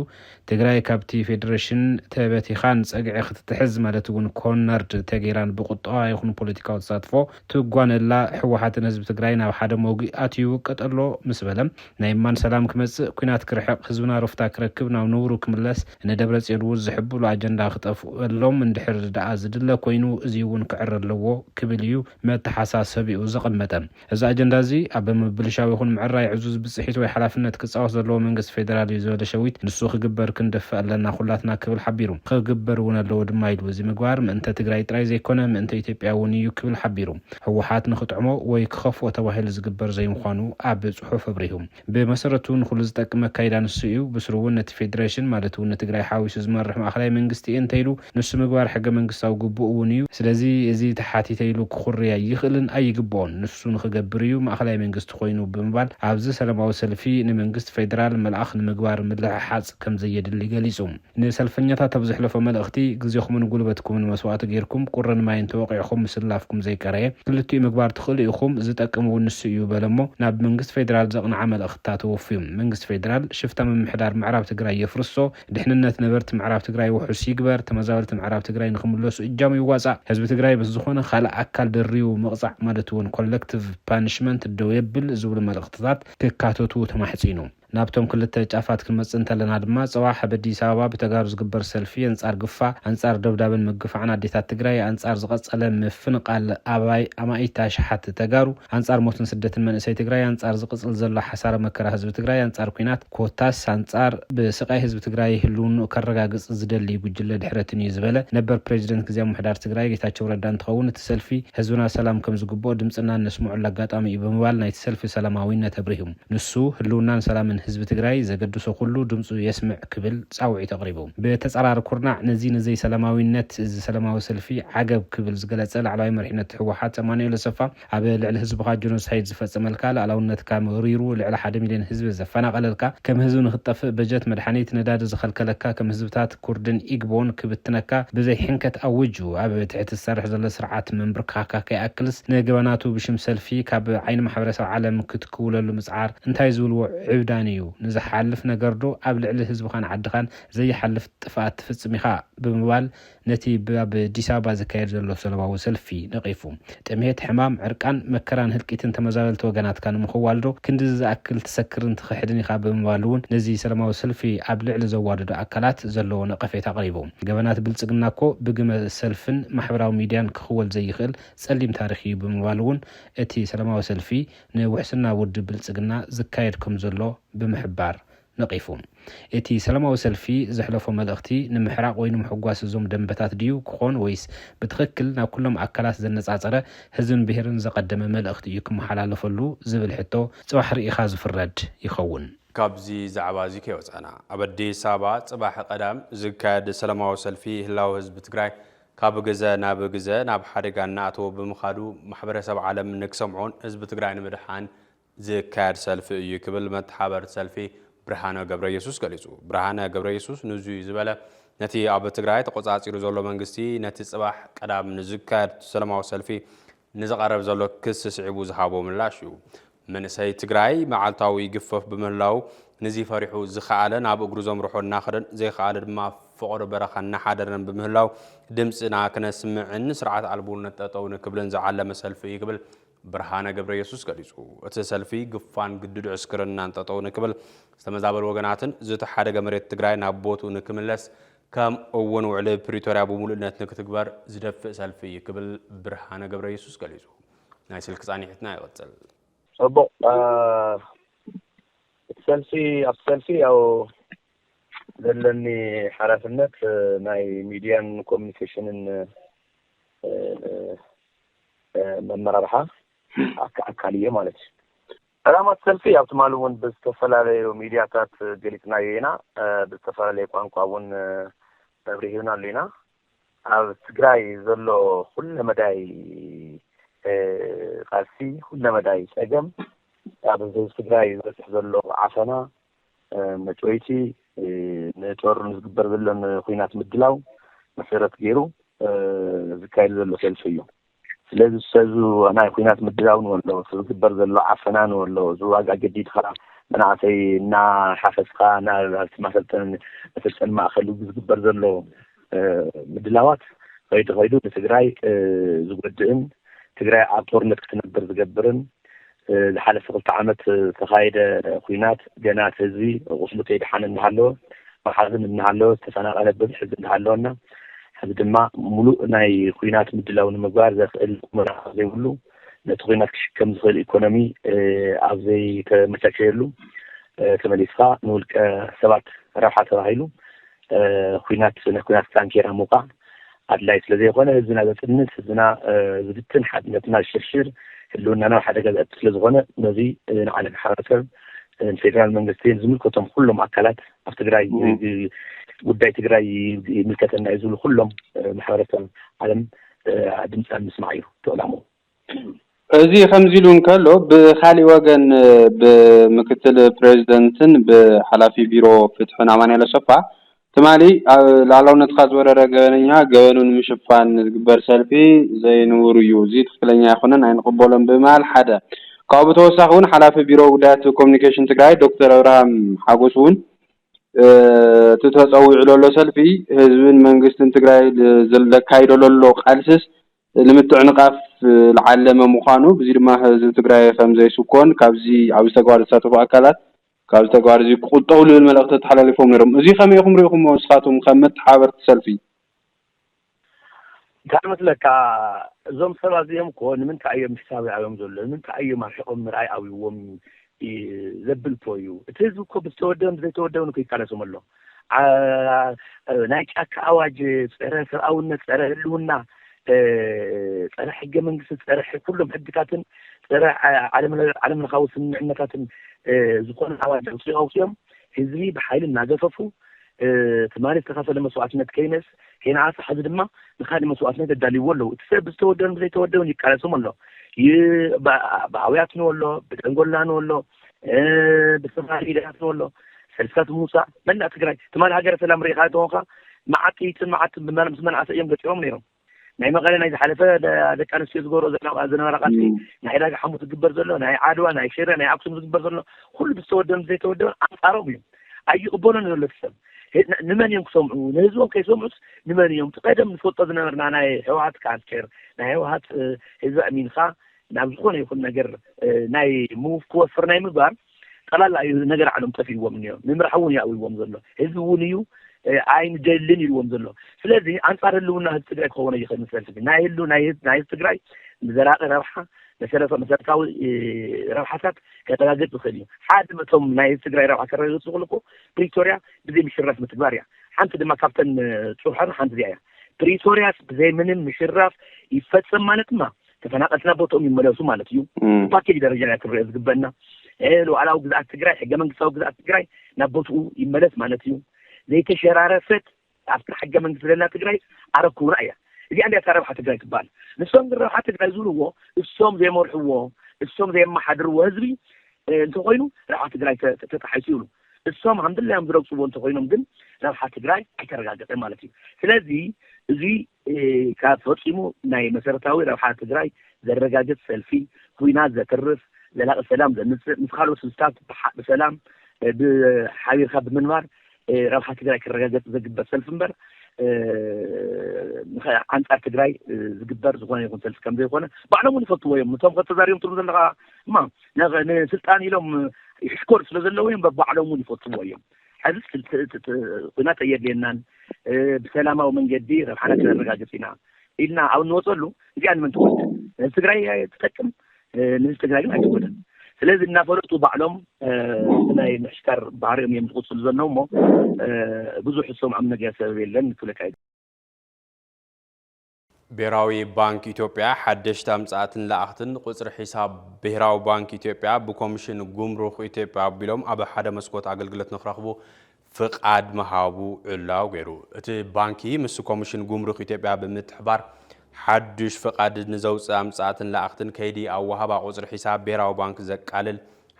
ትግራይ ካብቲ ፌደሬሽን ተበቲኻን ፀግዒ ክትትሕዝ ማለት እውን ኮነርድ ተገይራን ብቁጠባ ይኹን ፖለቲካዊ ተሳትፎ ትጓነላ ሕወሓትን ህዝቢ ትግራይ ናብ ሓደ መውጊእ ኣትዩ ቀጠሎ ምስ በለም ናይ ማን ሰላም ክመጽእ ኩናት ክርሕቕ ህዝብና ረፍታ ክረክብ ናብ ንብሩ ክምለስ ንደብረፅዮን እውን ዝሕብሉ ኣጀንዳ ክጠፍአሎም እንድሕር ደኣ ዝድለ ኮይኑ እዚ እውን ክዕር ኣለዎ ክብል እዩ መተሓሳሰቢኡ ዘቐመጠ። እዚ ኣጀንዳ እዚ ኣብ ምብልሻው ይኹን ምዕራይ ዕዙዝ ብፅሒት ወይ ሓላፍነት ክፃወት ዘለዎ መንግስቲ ፌደራል እዩ ዝበለ ሸዊት ንሱ ክግበር ክንደፍእ ኣለና ኩላትና ክብል ሓቢሩ ክግበር እውን ኣለዎ ድማ ኢሉ እዚ ምግባር ምእንተ ትግራይ ጥራይ ዘይኮነ ምእንተ ኢትዮጵያ እውን እዩ ክብል ሓቢሩ ሕወሓት ንክጥዕሞ ወይ ክኸፍኦ ተባሂሉ ዝግበር ዘይምዃኑ ኣብ ፅሑፍ ኣብሪሁ በመሰረቱ ንኩሉ ዝጠቅም መካይዳ ንሱ እዩ። ብስሩ እውን ነቲ ፌደሬሽን ማለት እውን ትግራይ ሓዊሱ ዝመርሕ ማእኸላይ መንግስቲ እንተይሉ ንሱ ምግባር ሕገ መንግስታዊ ግቡእ እውን እዩ። ስለዚ እዚ ተሓቲተ ኢሉ ክኹርያ ይኽእልን ኣይግብኦን ንሱ ንክገብር እዩ ማእኸላይ መንግስቲ ኮይኑ ብምባል ኣብዚ ሰላማዊ ሰልፊ ንመንግስቲ ፌደራል መልኣኽ ንምግባር ምልሕሓፅ ከም ዘየድሊ ገሊጹ። ንሰልፈኛታት ኣብ ዝሕለፈ መልእኽቲ ግዜኹምን ጉልበትኩምን መስዋዕቲ ጌርኩም ቁርን ማይን ተወቂዕኹም ምስላፍኩም ዘይቀረየ ክልቲኡ ምግባር ትኽእሉ ኢኹም ዝጠቅም እውን ንሱ እዩ በለሞ ናብ መንግስቲ ፌደራል ዘቕንዓ መልእኽትታት ወፊዮም መንግስቲ ፌደራል ሽፍታ ምምሕዳር ምዕራብ ትግራይ የፍርሶ፣ ድሕንነት ነበርቲ ምዕራብ ትግራይ ውሑስ ይግበር፣ ተመዛበልቲ ምዕራብ ትግራይ ንክምለሱ እጃም ይዋፃእ፣ ህዝቢ ትግራይ ምስ ዝኾነ ካልእ ኣካል ደርዩ መቕፃዕ ማለት እውን ኮሌክቲቭ ፓኒሽመንት ደው የብል ዝብሉ መልእኽትታት ክካተቱ ተማሕፂኑ። ናብቶም ክልተ ጫፋት ክንመጽእ እንተለና ድማ ጽባሕ ኣብ አዲስ ኣበባ ብተጋሩ ዝግበር ሰልፊ አንጻር ግፋ አንጻር ደብዳብን ምግፋዕን ኣዴታት ትግራይ አንጻር ዝቐጸለ ምፍንቃል ኣባይ ኣማኢታ ሸሓት ተጋሩ አንጻር ሞትን ስደትን መንእሰይ ትግራይ አንጻር ዝቕጽል ዘሎ ሓሳረ መከራ ህዝቢ ትግራይ አንጻር ኩናት ኮታስ አንጻር ብስቃይ ህዝቢ ትግራይ ህልውኑ ከረጋግጽ ዝደሊ ጉጅለ ድሕረትን እዩ ዝበለ ነበር ፕሬዚደንት ግዚያዊ ምሕዳር ትግራይ ጌታቸው ረዳ እንትኸውን እቲ ሰልፊ ህዝብና ሰላም ከም ዝግብኦ ድምፅና ነስምዑ አጋጣሚ እዩ ብምባል ናይቲ ሰልፊ ሰላማዊነት ኣብሪሁ ንሱ ህልውናን ሰላምን ህዝቢ ትግራይ ዘገድሶ ኩሉ ድምፁ የስምዕ ክብል ፃውዒት ኣቕሪቡ ብተጻራሪ ኩርናዕ ነዚ ንዘይ ሰላማዊነት እዚ ሰላማዊ ሰልፊ ዓገብ ክብል ዝገለጸ ላዕለዋይ መሪሕነት ሕወሓት ኣማኑኤል ኣሰፋ ኣብ ልዕሊ ህዝብካ ጆኖሳይድ ዝፈጸመልካ ላዕላውነትካ ምሪሩ ልዕሊ 1 ሚልዮን ህዝቢ ዘፈናቐለልካ ከም ህዝቢ ንኽጠፍእ በጀት መድሓኒት ነዳዲ ዝኸልከለካ ከም ህዝብታት ኩርድን ኢግቦን ክብትነካ ብዘይ ሕንከት ኣውጁ ኣብ ትሕቲ ዝሰርሕ ዘሎ ስርዓት መንብርካካ ከይኣክልስ ንገበናቱ ብሽም ሰልፊ ካብ ዓይኒ ማሕበረሰብ ዓለም ክትክውለሉ ምጽዓር እንታይ ዝብልዎ ዕብዳን እዩ ንዝሓልፍ ነገር ዶ ኣብ ልዕሊ ህዝብኻን ዓድኻን ዘይሓልፍ ጥፋት ትፍጽሚኻ ብምባል ነቲ ኣብ አዲስ ኣበባ ዝካየድ ዘሎ ሰላማዊ ሰልፊ ነቒፉ ጥሜት ሕማም ዕርቃን መከራን ህልቂትን ተመዛበልቲ ወገናትካ ንምኽዋል ዶ ክንዲ ዝኣክል ትሰክርን ትኽሕድን ኢኻ ብምባል እውን ነዚ ሰላማዊ ሰልፊ ኣብ ልዕሊ ዘዋደዱ ኣካላት ዘለዎ ነቐፌት ኣቕሪቡ ገበናት ብልጽግና እኮ ብግመ ሰልፍን ማሕበራዊ ሚድያን ክኽወል ዘይኽእል ጸሊም ታሪኽ እዩ ብምባል እውን እቲ ሰላማዊ ሰልፊ ንውሕስና ውድብ ብልጽግና ዝካየድ ከም ዘሎ ብምሕባር ነቒፉ እቲ ሰላማዊ ሰልፊ ዘሕለፎ መልእኽቲ ንምሕራቅ ወይ ንምሕጓስ እዞም ደንበታት ድዩ ክኾን ወይስ ብትኽክል ናብ ኩሎም ኣካላት ዘነጻጸረ ህዝብን ብሄርን ዘቐደመ መልእኽቲ እዩ ክመሓላለፈሉ ዝብል ሕቶ ጽባሕ ርኢኻ ዝፍረድ ይኸውን። ካብዚ ዛዕባ እዚ ከይወፃና ኣብ አዲስ ኣበባ ጽባሕ ቀዳም ዝካየድ ሰላማዊ ሰልፊ ህላዊ ህዝቢ ትግራይ ካብ ገዘ ናብ ሓደጋ እናኣተወ ብምኻዱ ማሕበረሰብ ዓለም ንክሰምዖን ህዝቢ ትግራይ ንምድሓን ዝካየድ ሰልፊ እዩ ክብል መተሓበርቲ ሰልፊ ብርሃነ ገብረ ኢየሱስ ገሊጹ ብርሃነ ገብረ ኢየሱስ ንዙይ ዝበለ ነቲ ኣብ ትግራይ ተቆጻጺሩ ዘሎ መንግስቲ ነቲ ጽባሕ ቀዳም ንዝካየድ ሰላማዊ ሰልፊ ንዝቀረብ ዘሎ ክስ ስዒቡ ዝሃቦ ምላሽ እዩ መንእሰይ ትግራይ መዓልታዊ ግፈፍ ብምህላው ነዚ ፈሪሑ ዝኸኣለ ናብ እግሩ ዘምርሖና ኸደን ዘይኸኣለ ድማ ፍቅሪ በረኻ እናሓደረን ብምህላው ድምጽና ክነስምዕን ስርዓት ኣልቦነት ጠጠው ንክብልን ዝዓለመ ሰልፊ ይክብል ብርሃነ ገብረ ኢየሱስ ገሊጹ እቲ ሰልፊ ግፋን ግድድ ዕስክርና ጠጠው ንክብል ዝተመዛበሉ ወገናትን ዝተሓደገ መሬት ትግራይ ናብ ቦቱ ንክምለስ ከም እውን ውዕል ፕሪቶሪያ ብሙሉእነት ንክትግበር ዝደፍእ ሰልፊ ይክብል ብርሃነ ገብረ ኢየሱስ ገሊጹ ናይ ስልክ ጻኒሕትና ይቀጽል صبو سلفي أو دلني حرفنت ناي ميديان كوميونيكيشن من مرحة أكالية مالك علامات سلفي أو تمالون باستفلالي وميدياتات جلتنا ينا باستفلالي قوانقوان تبريهنا لنا أو تقرأي زلو كل مداي قاسي كل مداي سجم أبو زوج تجاي زلوا عفنا متويتي نتور نزبر بلن خوينات مدلاو مسيرة غيرو زكايل زلوا سلفيو لازم سازو أنا خوينات مدلاو ولا زبر زلوا عفنا ولا زواج جديد خلا أنا عسي نا حافظ خا نا مثلا ما خلو زبر زلوا مدلاوات غيدو تجاي زودين تجاي عطورنت كتنبر زجبرن لحالة سقلت عامت تخايد خوينات جنات هزي وصلت يدحان النهالو وحازم النهالو تفانا على بحز النهالونا هذا دما ملوء ناي خوينات مدلاون مقبار ذا الأمر زي ولو نتخوينات كم زغل إيكونومي عزي كمشاكيرلو كماليسخا نولك سبات رافحة راهيلو خوينات تانكيرا موقع عدلايس لذي غوانا هزنا ذات النس هزنا زدتن حد نتنا الشرشير اللي أنا حدا جزء تلزغنا نزي على حراسة الفيدرال منجستين زملكتهم كلهم أكلات أفتقراي وداي تقراي ملكة النعزول كلهم محارسة علم عدم سام نسمعيه تقولامو أزي خمزيلون كله بخالي وجن بمكتل بريزيدنتن بحلافي بيرو فتحنا عماني على شفا تمالي لعلو نتخاذ ورا جوانيا جوانون مشفان جبر سلفي زي نوريو زيد خلينا ياخذنا عين قبولهم بمال حدا قابته وساخون حلافي بيرو ودات كوميونيكيشن تجاي دكتور أبراهام حاجوسون تتصوّع له سلفي هزبن منجستن تجاي زل كايدو له قالسس لمتعنقف العالم مخانو بزيد ما هزب تجاي فهم زي سكون كابزي عاوز تقارن ساتو أكلات كابز تقارن زي قطول الملقط تحلل فيهم نرم زي خم يخم وسخاتهم خمت حابر سلفي كلمة لك زوم سبع زيهم كون من تعيم مشتاوي عليهم زول من تعيم عشقهم مرأي أو يوم زبل فويو تيزو كوب استودهم زي تودهم كي كانوا سملوا نايك أواج سعره أو الناس سعره اللونا سعره حاجة من جس سعره كلهم حدكاتن سعره علم الخوف إن كاتن زقون أواج أوصيهم هزلي بحيل الناقففو ثمانية تخاف لما سواتنا تكينس هنا عاص حد ما نخلي مسواتنا تدالي ولا تسبب استودهم زي تودهم يكالسوا سملوا بعوياتنا ولا بتنقولنا ولا بالسفاري لهاتنا ولا سلسات موسى من أتقرأ ثمان هاجر سلام ريحات وخا معت بمال مسمن عاص يوم بتيوم نيرم نعم قالنا إذا حلفة ده كان الشيء زجور زنا رقصي نعي لاقي حمود تجبر زلوا نعي عدوى نعي شيرة نعي عكسهم تجبر زلوا كل بستودهم زي تودهم عربي أي قبولنا ولا لسه نمان يوم سمعوا نهزوهم كي سمعوا نمان يوم تقدم نفوت زنا نعي هوات كانسكر نعي هوات إذا أمين خا نعم زخون يكون نجر نعي موف كوفر نعي مبار طلع لا نجر على متفي ومن يوم نمرحون يا أوي ومزلوا هزونيو عين جلني الومزلوا فلذي أنصار اللونا هتجري خونا يخدم سلسلة نعي اللو نعي تجري مزرعة ربحة مثلا كاوي ربحات كتلاقيت بخليه حد ما ثم نعي تجري ربحة الرئيس يقولكوا بريتوريا بدي مشرف متبارية حنت دم كابتن تروحنا حنت زيها بريتوريا زي من مشرف يفتسم مالتنا تفناقتنا بوتهم يملوسوا مالتيو باكي درجة لا تبرز قبلنا لو على وجزء تجري حاجة من قصة وجزء تجري نبوتوا يملس مالتيو زي تشرارفت أفتح حاجة من قصة تجري أركو رأيه اللي عندي أتعرف حتى تجري تبان السوم درا حتى تجري زولو السوم زي مرحوه السوم زي ما حدر وهزبي انتو قينو راح تجري تتحيسيونه እሶም አልሐምዱሊላህ ብረቅጽቦ እንተኮይኖም ግን ረብሓ ትግራይ አይተረጋገጠን ማለት እዩ ስለዚ እዚ ካብ ፈፂሙ ናይ መሰረታዊ ረብሓ ትግራይ ዘረጋግጥ ሰልፊ ኩናት ዘትርፍ ዘላቂ ሰላም ዘምፅእ ምስ ካልኦት ህዝብታት ብሰላም ብሓቢርካ ብምንባር ረብሓ ትግራይ ክረጋገጥ ዘግበር ሰልፊ እምበር አንጻር ትግራይ ዝግበር ዝኾነ ይኹን ሰልፊ ከም ዘይኮነ ባዕሎም ይፈትዎ እዮም እቶም ከተዛሪቦም ትሉ ዘለካ ማ ንስልጣን ኢሎም ይሽኮር ስለ ዘለዎ እዮም ባዕሎም ይፈትዎ እዮም ሕዚ ኩናት የድልየናን ብሰላማዊ መንገዲ ረብሓና ክነረጋግፅ ኢና ኢልና ኣብ እንወፀሉ እዚኣ ንመን ትጎድ ትግራይ ትጠቅም ንህዝቢ ትግራይ ግን ኣይትጎድን ስለዚ እናፈለጡ ባዕሎም ናይ ምሕሽካር ባህሪኦም እዮም ዝቁፅሉ ዘለው እሞ ብዙሕ ዝሰምዖም ነገር ሰበብ የለን ክብለካ ብሔራዊ ባንክ ኢትዮጵያ ሓደሽቲ ኣምጻኣትን ለኣኽትን ቁፅሪ ሒሳብ ብሔራዊ ባንክ ኢትዮጵያ ብኮሚሽን ጉምሩክ ኢትዮጵያ ኣቢሎም ኣብ ሓደ መስኮት ኣገልግሎት ንኽረኽቡ ፍቃድ መሃቡ ዕላው ገይሩ እቲ ባንኪ ምስ ኮሚሽን ጉምሩክ ኢትዮጵያ ብምትሕባር ሓድሽ ፍቃድ ንዘውፅእ ኣምጻኣትን ለኣኽትን ከይዲ ኣዋህባ ቁፅሪ ሒሳብ ብሔራዊ ባንክ ዘቃልል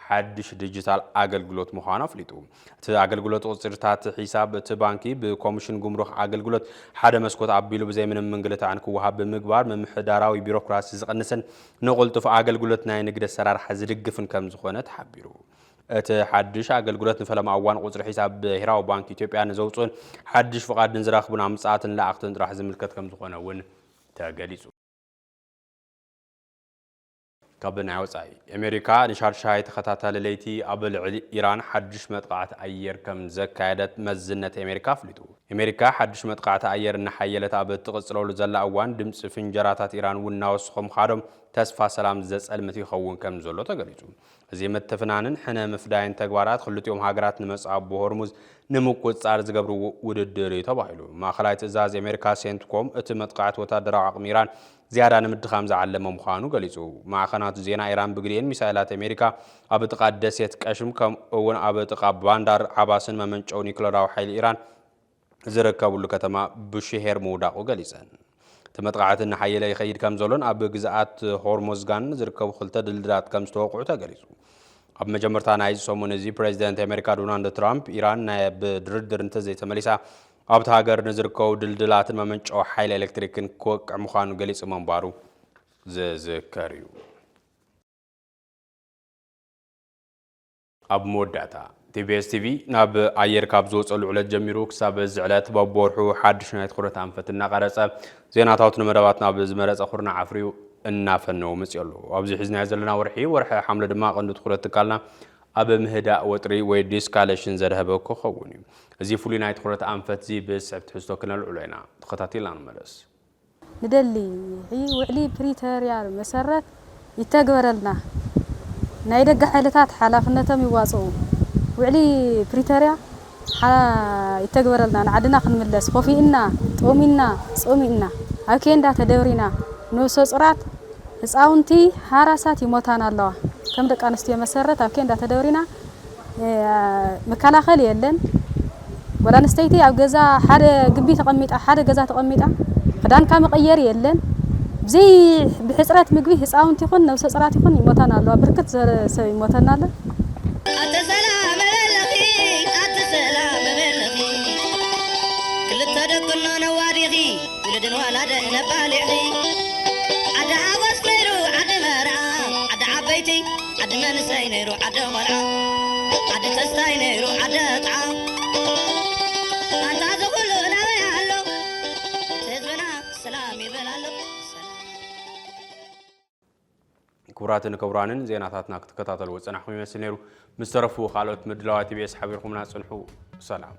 ሓድሽ ዲጂታል ኣገልግሎት ምዃኑ ኣፍሊጡ እቲ ኣገልግሎት ቁፅርታት ሒሳብ እቲ ባንኪ ብኮሚሽን ጉምሩክ ኣገልግሎት ሓደ መስኮት ኣቢሉ ብዘይ ምንም ምንግልታዕን ክወሃብ ብምግባር ምምሕዳራዊ ቢሮክራሲ ዝቐንስን ንቁልጡፍ ኣገልግሎት ናይ ንግዲ ኣሰራርሓ ዝድግፍን ከም ዝኾነ ተሓቢሩ እቲ ሓድሽ ኣገልግሎት ንፈለማ እዋን ቁፅሪ ሒሳብ ብሔራዊ ባንክ ኢትዮጵያ ንዘውፅኡን ሓድሽ ፍቃድ ንዝረኽቡን ኣምጻኣትን ለኣኽትን ጥራሕ ዝምልከት ከም ዝኾነ እውን ተገሊጹ ካብ ናይ ወጻኢ ኣሜሪካ ንሻድሻይ ተኸታታሊ ለይቲ ኣብ ልዕሊ ኢራን ሓድሽ መጥቃዕቲ ኣየር ከም ዘካየደት መዝነት ኣሜሪካ ኣፍሊጡ ኣሜሪካ ሓድሽ መጥቃዕቲ ኣየር እናሓየለት ኣብ እትቕፅለሉ ዘላ እዋን ድምፂ ፍንጀራታት ኢራን እውን እናወስኾም ካዶም ተስፋ ሰላም ዘጸልምት ይኸውን ከም ዘሎ ተገሊጹ እዚ ምትፍናንን ሕነ ምፍዳይን ተግባራት ክልቲኦም ሃገራት ንመጻብ ሆርሙዝ ንምቁፅጻር ዝገብርዎ ውድድር እዩ ተባሂሉ ማእኸላይ ትእዛዝ ኣሜሪካ ሴንትኮም እቲ መጥቃዕቲ ወታደራዊ ዓቕሚ ኢራን ዝያዳ ንምድኻም ዝዓለመ ምዃኑ ገሊጹ ማዕኸናት ዜና ኢራን ብግልኤን ሚሳይላት ኣሜሪካ ኣብ ጥቃ ደሴት ቀሽም ከምኡውን ኣብ ጥቃ ባንዳር ዓባስን መመንጨው ኒውክለራዊ ሓይሊ ኢራን ዝርከብሉ ከተማ ብሽሄር ምውዳቑ ገሊጸን እቲ መጥቃዕቲ እናሓየለ ይኸይድ ከም ዘሎን ኣብ ግዝኣት ሆርሞዝጋን ዝርከቡ ክልተ ድልድላት ከም ዝተወቅዑ ተገሊጹ ኣብ መጀመርታ ናይ ሰሙን እዚ ፕሬዚደንት ኣሜሪካ ዶናልድ ትራምፕ ኢራን ናይ ብድርድር እንተዘይተመሊሳ ኣብቲ ሃገር ንዝርከቡ ድልድላትን መመንጨው ሓይሊ ኤሌክትሪክን ክወቅዕ ምዃኑ ገሊጹ መንባሩ ዝዝከር እዩ ኣብ መወዳእታ ቲቢኤስ ቲቪ ናብ ኣየር ካብ ዝወፀሉ ዕለት ጀሚሩ ክሳብ እዚ ዕለት በቦርሑ ሓድሽ ናይ ትኩረት ኣንፈት እናቐረፀ ዜናታት ንመደባት ናብ ዝመረፀ ኩርና ዓፍሪዩ እናፈነው መፅኡ ኣሎ ኣብዚ ሒዝናዮ ዘለና ወርሒ ሓምለ ድማ ቀንዲ ትኩረት ትካልና ኣብ ምህዳእ ወጥሪ ወይ ዲስካሌሽን ዘደህበ ክኸውን እዩ እዚ ፍሉይ ናይ ትኩረት ኣንፈት እዚ ብስዕብ ትሕዝቶ ክነልዕሎ ኢና ተኸታቲልና ንመለስ ንደሊ ውዕሊ ፕሪቶሪያል መሰረት ይተግበረልና ናይ ደገ ሓይልታት ሓላፍነቶም ይዋፅኡ ውዕሊ ፕሪቶሪያ ይተግበረልና ንዓድና ክንምለስ ኮፊእና ጦሚና ጾሚእና ኣብ ኬንዳ ተደብሪና ንሶ ጽራት ህፃውንቲ ሃራሳት ይሞታና ኣለዋ ከም ደቂ ኣንስትዮ መሰረት ኣብ ኬንዳ ተደብሪና መከላኸል የለን ወላ ኣንስተይቲ ኣብ ገዛ ሓደ ግቢ ተቐሚጣ ሓደ ገዛ ተቐሚጣ ክዳንካ መቀየር የለን ብዘይ ብሕፅረት ምግቢ ህፃውንቲ ይኹን ነብሰ ጽራት ይኹን ይሞታና ኣለዋ ብርክት ሰብ ይሞተና ኣሎ ክቡራትን ክቡራንን ዜናታትና ክትከታተሉ ወፅናሕኩም ይመስል ነይሩ ምስ ተረፉ ካልኦት ምድላዋት ቲቢኤስ ሓቢርኩምና ጽንሑ ሰላም